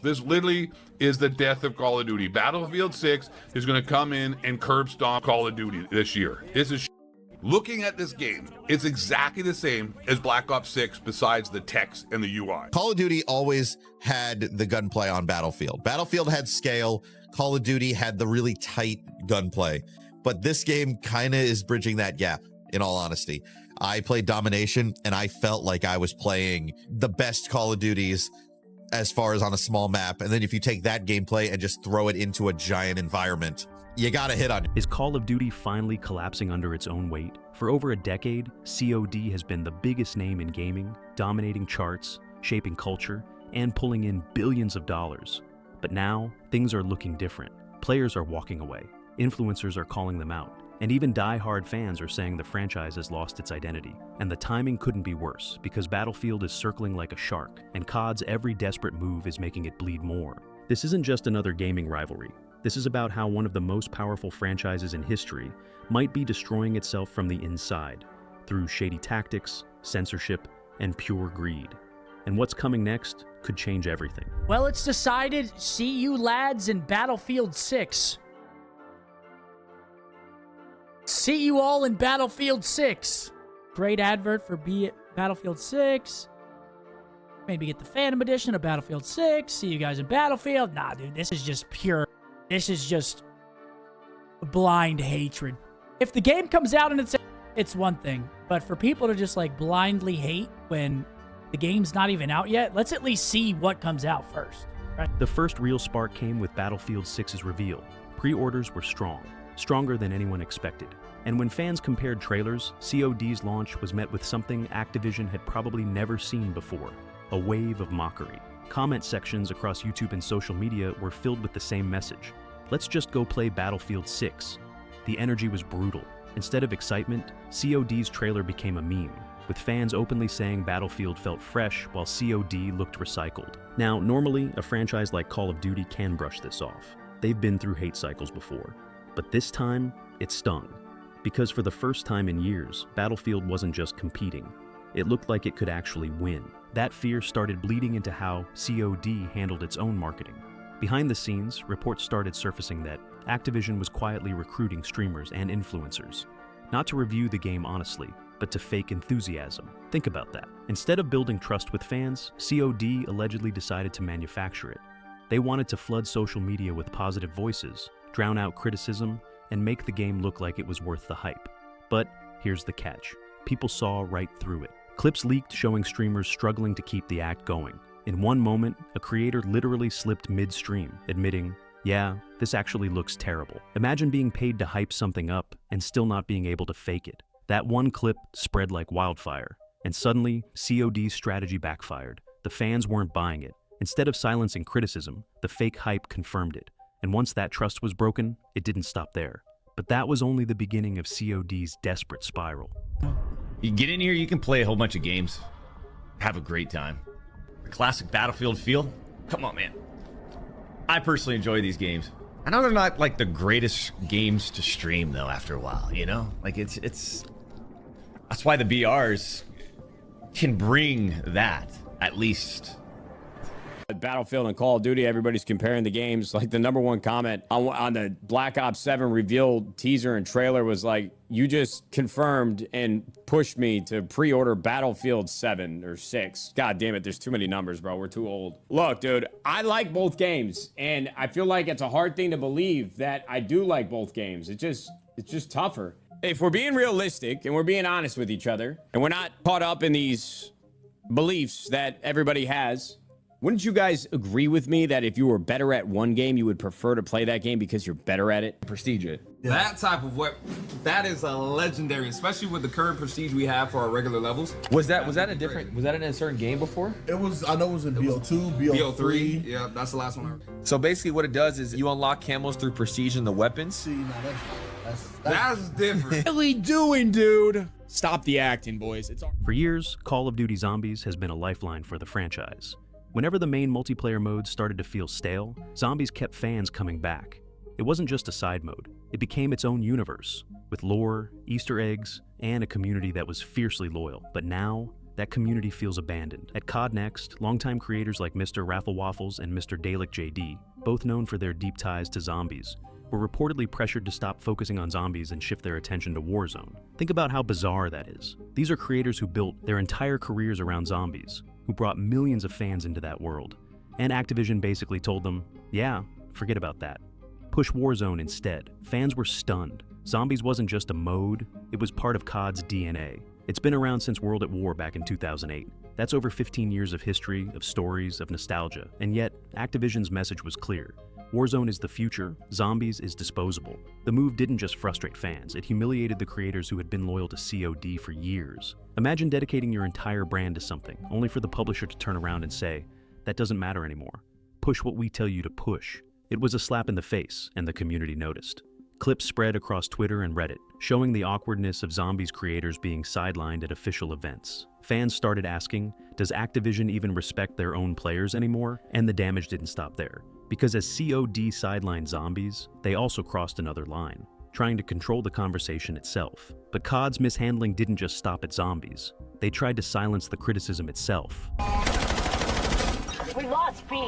This literally is the death of Call of Duty. Battlefield 6 is going to come in and curb stomp Call of Duty this year. This is looking at this game, it's exactly the same as Black Ops 6 besides the text and the UI. Call of Duty always had the gunplay on Battlefield. Battlefield had scale. Call of Duty had the really tight gunplay. But this game kind of is bridging that gap, in all honesty. I played Domination, and I felt like I was playing the best Call of Duties as far as on a small map. And then if you take that gameplay and just throw it into a giant environment, you gotta hit on it. Is Call of Duty finally collapsing under its own weight? For over a decade, COD has been the biggest name in gaming, dominating charts, shaping culture, and pulling in billions of dollars. But now, things are looking different. Players are walking away, influencers are calling them out, and even die-hard fans are saying the franchise has lost its identity. And the timing couldn't be worse, because Battlefield is circling like a shark, and COD's every desperate move is making it bleed more. This isn't just another gaming rivalry. This is about how one of the most powerful franchises in history might be destroying itself from the inside, through shady tactics, censorship, and pure greed. And what's coming next could change everything. Well, it's decided. See you lads in Battlefield 6. See you all in Battlefield 6. Great advert for Battlefield 6. Maybe get the Phantom Edition of Battlefield 6. See you guys in Battlefield. Nah, dude, this is just pure. This is just blind hatred. If the game comes out and it's one thing. But for people to just like blindly hate when the game's not even out yet, let's at least see what comes out first. Right? The first real spark came with Battlefield 6's reveal. Pre-orders were strong. Stronger than anyone expected. And when fans compared trailers, COD's launch was met with something Activision had probably never seen before, a wave of mockery. Comment sections across YouTube and social media were filled with the same message. Let's just go play Battlefield 6. The energy was brutal. Instead of excitement, COD's trailer became a meme, with fans openly saying Battlefield felt fresh while COD looked recycled. Now, normally, a franchise like Call of Duty can brush this off. They've been through hate cycles before. But this time, it stung. Because for the first time in years, Battlefield wasn't just competing. It looked like it could actually win. That fear started bleeding into how COD handled its own marketing. Behind the scenes, reports started surfacing that Activision was quietly recruiting streamers and influencers, not to review the game honestly, but to fake enthusiasm. Think about that. Instead of building trust with fans, COD allegedly decided to manufacture it. They wanted to flood social media with positive voices, drown out criticism, and make the game look like it was worth the hype. But here's the catch. People saw right through it. Clips leaked showing streamers struggling to keep the act going. In one moment, a creator literally slipped mid-stream, admitting, "Yeah, this actually looks terrible." Imagine being paid to hype something up and still not being able to fake it. That one clip spread like wildfire, and suddenly, COD's strategy backfired. The fans weren't buying it. Instead of silencing criticism, the fake hype confirmed it. And once that trust was broken, it didn't stop there. But that was only the beginning of COD's desperate spiral. You get in here, you can play a whole bunch of games. Have a great time. The classic Battlefield feel. Come on, man. I personally enjoy these games. I know they're not like the greatest games to stream though after a while, you know? Like it's that's why the BRs can bring that, at least. Battlefield and Call of Duty, everybody's comparing the games. Like the #1 comment on the Black Ops 7 reveal teaser and trailer was like, you just confirmed and pushed me to pre-order Battlefield 7 or 6. God damn it, there's too many numbers, bro. We're too old. Look, dude, I like both games, and I feel like it's a hard thing to believe that I do like both games. It's just tougher. If we're being realistic and we're being honest with each other, and we're not caught up in these beliefs that everybody has, wouldn't you guys agree with me that if you were better at one game, you would prefer to play that game because you're better at it? Prestige it. Yeah. That type of that is a legendary, especially with the current prestige we have for our regular levels. Was that in a certain game before? It was, I know it was in BO2, BO3. Yeah, that's the last one. So basically what it does is you unlock camos through prestige and the weapons. See, now that's different. What are we doing, dude? Stop the acting, boys. For years, Call of Duty Zombies has been a lifeline for the franchise. Whenever the main multiplayer mode started to feel stale, Zombies kept fans coming back. It wasn't just a side mode, it became its own universe, with lore, Easter eggs, and a community that was fiercely loyal. But now, that community feels abandoned. At COD Next, longtime creators like Mr. Rafflewaffles and Mr. Dalek JD, both known for their deep ties to zombies, were reportedly pressured to stop focusing on zombies and shift their attention to Warzone. Think about how bizarre that is. These are creators who built their entire careers around zombies, who brought millions of fans into that world. And Activision basically told them, yeah, forget about that. Push Warzone instead. Fans were stunned. Zombies wasn't just a mode, it was part of COD's DNA. It's been around since World at War back in 2008. That's over 15 years of history, of stories, of nostalgia. And yet, Activision's message was clear. Warzone is the future, zombies is disposable. The move didn't just frustrate fans, it humiliated the creators who had been loyal to COD for years. Imagine dedicating your entire brand to something, only for the publisher to turn around and say, that doesn't matter anymore. Push what we tell you to push. It was a slap in the face, and the community noticed. Clips spread across Twitter and Reddit, showing the awkwardness of Zombies creators being sidelined at official events. Fans started asking, does Activision even respect their own players anymore? And the damage didn't stop there. Because as COD sidelined Zombies, they also crossed another line, trying to control the conversation itself. But COD's mishandling didn't just stop at Zombies. They tried to silence the criticism itself. We lost B.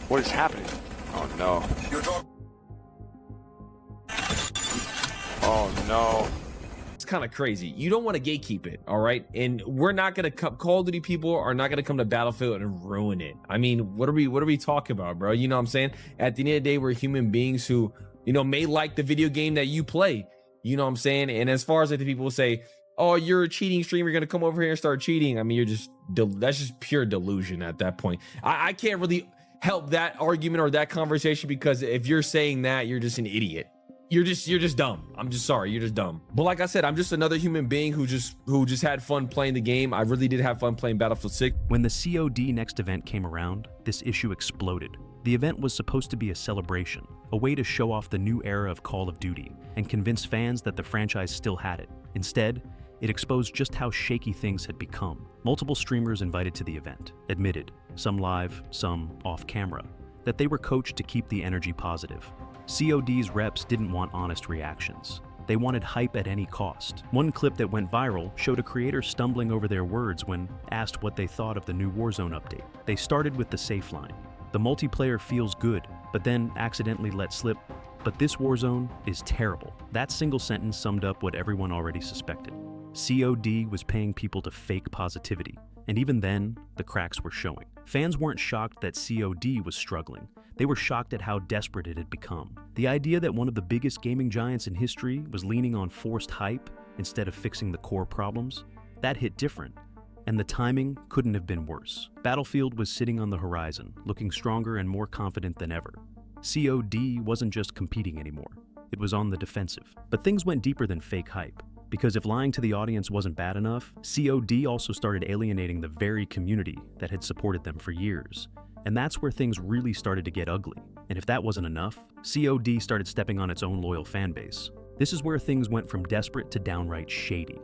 What is happening? Oh no. Oh no. It's kind of crazy. You don't want to gatekeep it, all right? And we're not gonna Call of Duty people are not gonna come to Battlefield and ruin it. I mean, what are we talking about, bro? You know what I'm saying? At the end of the day, we're human beings who, you know, may like the video game that you play. You know what I'm saying? And as far as like the people say, oh, you're a cheating streamer, you're gonna come over here and start cheating. I mean, that's just pure delusion at that point. I can't really help that argument or that conversation, because if you're saying that, you're just an idiot. You're just dumb. I'm just sorry, you're just dumb. But like I said, I'm just another human being who just had fun playing the game. I really did have fun playing Battlefield 6. When the COD Next event came around, this issue exploded. The event was supposed to be a celebration, a way to show off the new era of Call of Duty and convince fans that the franchise still had it. Instead, it exposed just how shaky things had become. Multiple streamers invited to the event admitted, some live, some off camera, that they were coached to keep the energy positive. COD's reps didn't want honest reactions. They wanted hype at any cost. One clip that went viral showed a creator stumbling over their words when asked what they thought of the new Warzone update. They started with the safe line. The multiplayer feels good, but then accidentally let slip, but this Warzone is terrible. That single sentence summed up what everyone already suspected. COD was paying people to fake positivity, and even then, the cracks were showing. Fans weren't shocked that COD was struggling. They were shocked at how desperate it had become. The idea that one of the biggest gaming giants in history was leaning on forced hype instead of fixing the core problems, that hit different. And the timing couldn't have been worse. Battlefield was sitting on the horizon, looking stronger and more confident than ever. COD wasn't just competing anymore. It was on the defensive. But things went deeper than fake hype. Because if lying to the audience wasn't bad enough, COD also started alienating the very community that had supported them for years. And that's where things really started to get ugly. And if that wasn't enough, COD started stepping on its own loyal fan base. This is where things went from desperate to downright shady.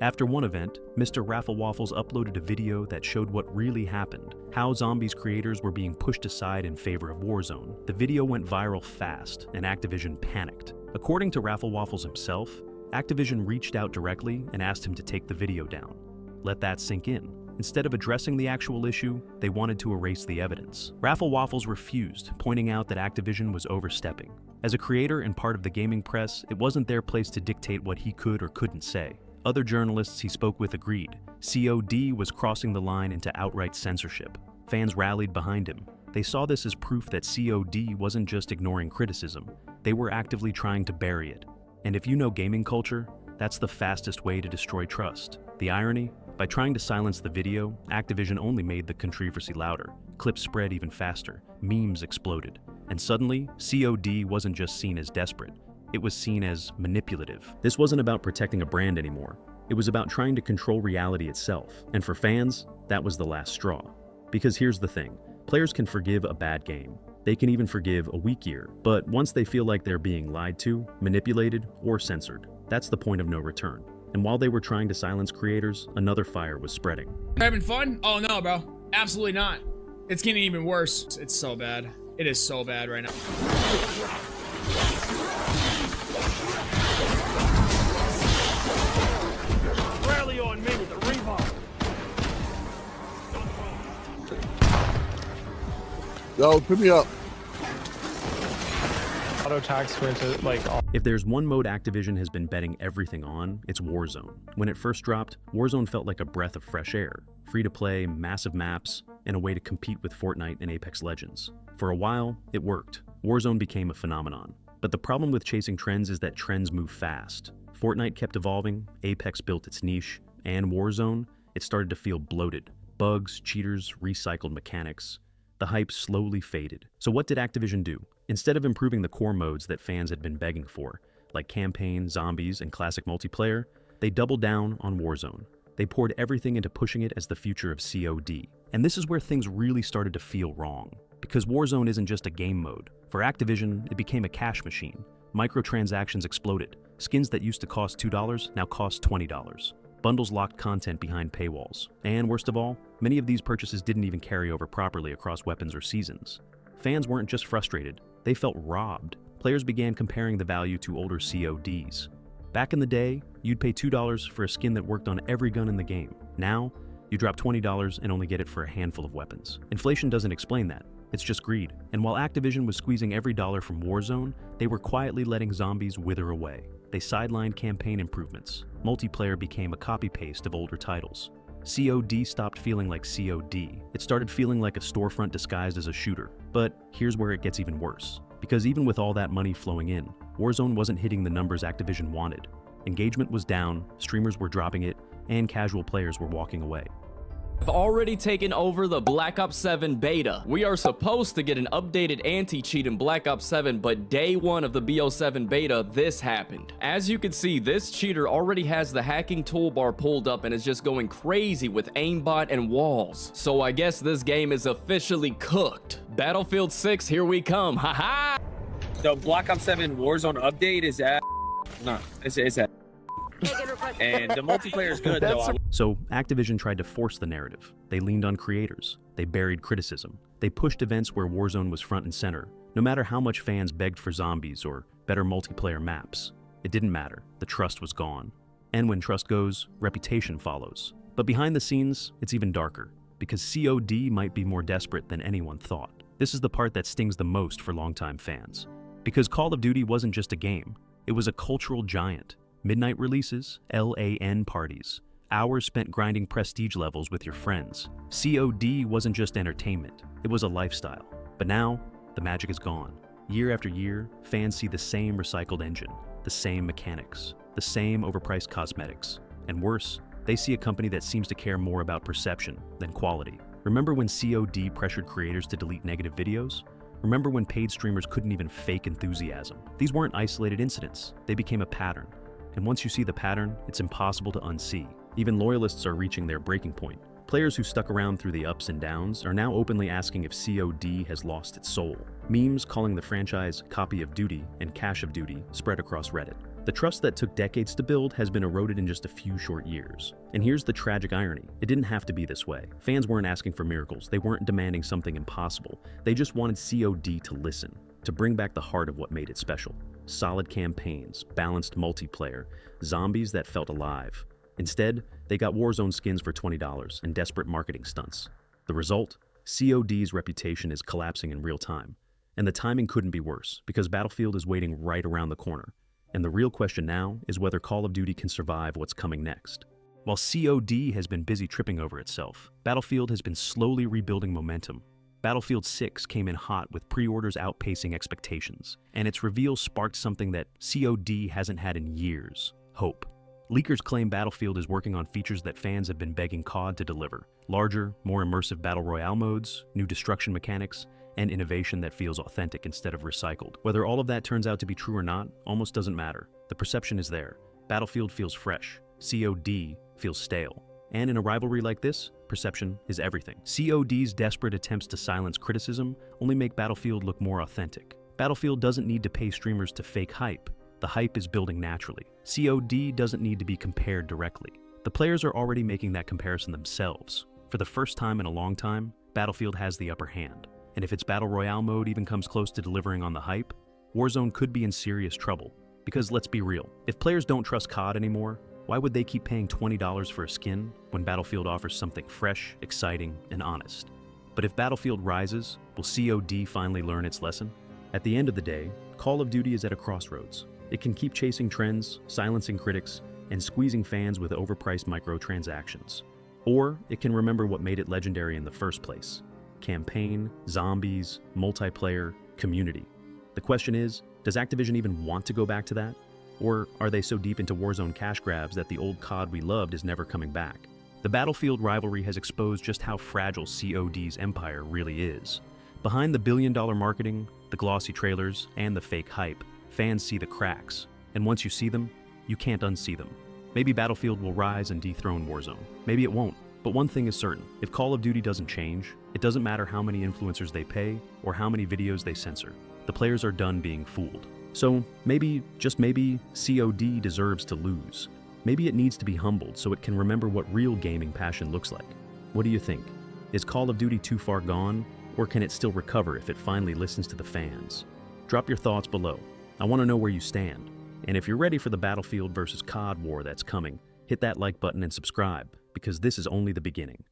After one event, Mr. Rafflewaffles uploaded a video that showed what really happened, how Zombies creators were being pushed aside in favor of Warzone. The video went viral fast, and Activision panicked. According to Rafflewaffles himself, Activision reached out directly and asked him to take the video down. Let that sink in. Instead of addressing the actual issue, they wanted to erase the evidence. Rafflewaffles refused, pointing out that Activision was overstepping. As a creator and part of the gaming press, it wasn't their place to dictate what he could or couldn't say. Other journalists he spoke with agreed. COD was crossing the line into outright censorship. Fans rallied behind him. They saw this as proof that COD wasn't just ignoring criticism. They were actively trying to bury it. And if you know gaming culture, that's the fastest way to destroy trust. The irony? By trying to silence the video, Activision only made the controversy louder. Clips spread even faster. Memes exploded. And suddenly, COD wasn't just seen as desperate. It was seen as manipulative. This wasn't about protecting a brand anymore. It was about trying to control reality itself. And for fans, that was the last straw. Because here's the thing. Players can forgive a bad game. They can even forgive a weak year. But once they feel like they're being lied to, manipulated, or censored, that's the point of no return. And while they were trying to silence creators, another fire was spreading. Having fun? Oh no, bro. Absolutely not. It's getting even worse. It's so bad. It is so bad right now. Yo, pick me up. Auto tags for it to like. If there's one mode Activision has been betting everything on, it's Warzone. When it first dropped, Warzone felt like a breath of fresh air. Free to play, massive maps, and a way to compete with Fortnite and Apex Legends. For a while, it worked. Warzone became a phenomenon. But the problem with chasing trends is that trends move fast. Fortnite kept evolving, Apex built its niche, and Warzone, it started to feel bloated. Bugs, cheaters, recycled mechanics. The hype slowly faded. So what did Activision do? Instead of improving the core modes that fans had been begging for, like campaign, zombies, and classic multiplayer, they doubled down on Warzone. They poured everything into pushing it as the future of COD. And this is where things really started to feel wrong. Because Warzone isn't just a game mode. For Activision, it became a cash machine. Microtransactions exploded. Skins that used to cost $2 now cost $20. Bundles locked content behind paywalls. And worst of all, many of these purchases didn't even carry over properly across weapons or seasons. Fans weren't just frustrated, they felt robbed. Players began comparing the value to older CODs. Back in the day, you'd pay $2 for a skin that worked on every gun in the game. Now, you drop $20 and only get it for a handful of weapons. Inflation doesn't explain that. It's just greed. And while Activision was squeezing every dollar from Warzone, they were quietly letting zombies wither away. They sidelined campaign improvements. Multiplayer became a copy-paste of older titles. COD stopped feeling like COD. It started feeling like a storefront disguised as a shooter. But here's where it gets even worse. Because even with all that money flowing in, Warzone wasn't hitting the numbers Activision wanted. Engagement was down, streamers were dropping it, and casual players were walking away. I've already taken over the Black Ops 7 beta. We are supposed to get an updated anti-cheat in Black Ops 7, but day one of the BO7 beta, this happened. As you can see, this cheater already has the hacking toolbar pulled up and is just going crazy with aimbot and walls. So I guess this game is officially cooked. Battlefield 6, here we come, haha! The Black Ops 7 Warzone update is at. No, it's at. And the multiplayer is good though. So Activision tried to force the narrative. They leaned on creators. They buried criticism. They pushed events where Warzone was front and center, no matter how much fans begged for zombies or better multiplayer maps. It didn't matter. The trust was gone. And when trust goes, reputation follows. But behind the scenes, it's even darker, because COD might be more desperate than anyone thought. This is the part that stings the most for longtime fans. Because Call of Duty wasn't just a game. It was a cultural giant. Midnight releases, LAN parties, hours spent grinding prestige levels with your friends. COD wasn't just entertainment, it was a lifestyle. But now, the magic is gone. Year after year, fans see the same recycled engine, the same mechanics, the same overpriced cosmetics. And worse, they see a company that seems to care more about perception than quality. Remember when COD pressured creators to delete negative videos? Remember when paid streamers couldn't even fake enthusiasm? These weren't isolated incidents, they became a pattern. And once you see the pattern, it's impossible to unsee. Even loyalists are reaching their breaking point. Players who stuck around through the ups and downs are now openly asking if COD has lost its soul. Memes calling the franchise Copy of Duty and Cash of Duty spread across Reddit. The trust that took decades to build has been eroded in just a few short years. And here's the tragic irony. It didn't have to be this way. Fans weren't asking for miracles. They weren't demanding something impossible. They just wanted COD to listen, to bring back the heart of what made it special. Solid campaigns, balanced multiplayer, zombies that felt alive. Instead, they got Warzone skins for $20 and desperate marketing stunts. The result? COD's reputation is collapsing in real time. And the timing couldn't be worse, because Battlefield is waiting right around the corner. And the real question now is whether Call of Duty can survive what's coming next. While COD has been busy tripping over itself, Battlefield has been slowly rebuilding momentum. Battlefield 6 came in hot with pre-orders outpacing expectations, and its reveal sparked something that COD hasn't had in years: hope. Leakers claim Battlefield is working on features that fans have been begging COD to deliver: larger, more immersive battle royale modes, new destruction mechanics, and innovation that feels authentic instead of recycled. Whether all of that turns out to be true or not almost doesn't matter. The perception is there. Battlefield feels fresh. COD feels stale. And in a rivalry like this, perception is everything. COD's desperate attempts to silence criticism only make Battlefield look more authentic. Battlefield doesn't need to pay streamers to fake hype. The hype is building naturally. COD doesn't need to be compared directly. The players are already making that comparison themselves. For the first time in a long time, Battlefield has the upper hand. And if its Battle Royale mode even comes close to delivering on the hype, Warzone could be in serious trouble. Because let's be real, if players don't trust COD anymore, why would they keep paying $20 for a skin when Battlefield offers something fresh, exciting, and honest? But if Battlefield rises, will COD finally learn its lesson? At the end of the day, Call of Duty is at a crossroads. It can keep chasing trends, silencing critics, and squeezing fans with overpriced microtransactions. Or it can remember what made it legendary in the first place: campaign, zombies, multiplayer, community. The question is, does Activision even want to go back to that? Or are they so deep into Warzone cash grabs that the old COD we loved is never coming back? The Battlefield rivalry has exposed just how fragile COD's empire really is. Behind the billion-dollar marketing, the glossy trailers, and the fake hype, fans see the cracks. And once you see them, you can't unsee them. Maybe Battlefield will rise and dethrone Warzone. Maybe it won't. But one thing is certain: if Call of Duty doesn't change, it doesn't matter how many influencers they pay or how many videos they censor. The players are done being fooled. So maybe, just maybe, COD deserves to lose. Maybe it needs to be humbled so it can remember what real gaming passion looks like. What do you think? Is Call of Duty too far gone, or can it still recover if it finally listens to the fans? Drop your thoughts below. I want to know where you stand. And if you're ready for the Battlefield versus COD war that's coming, hit that like button and subscribe, because this is only the beginning.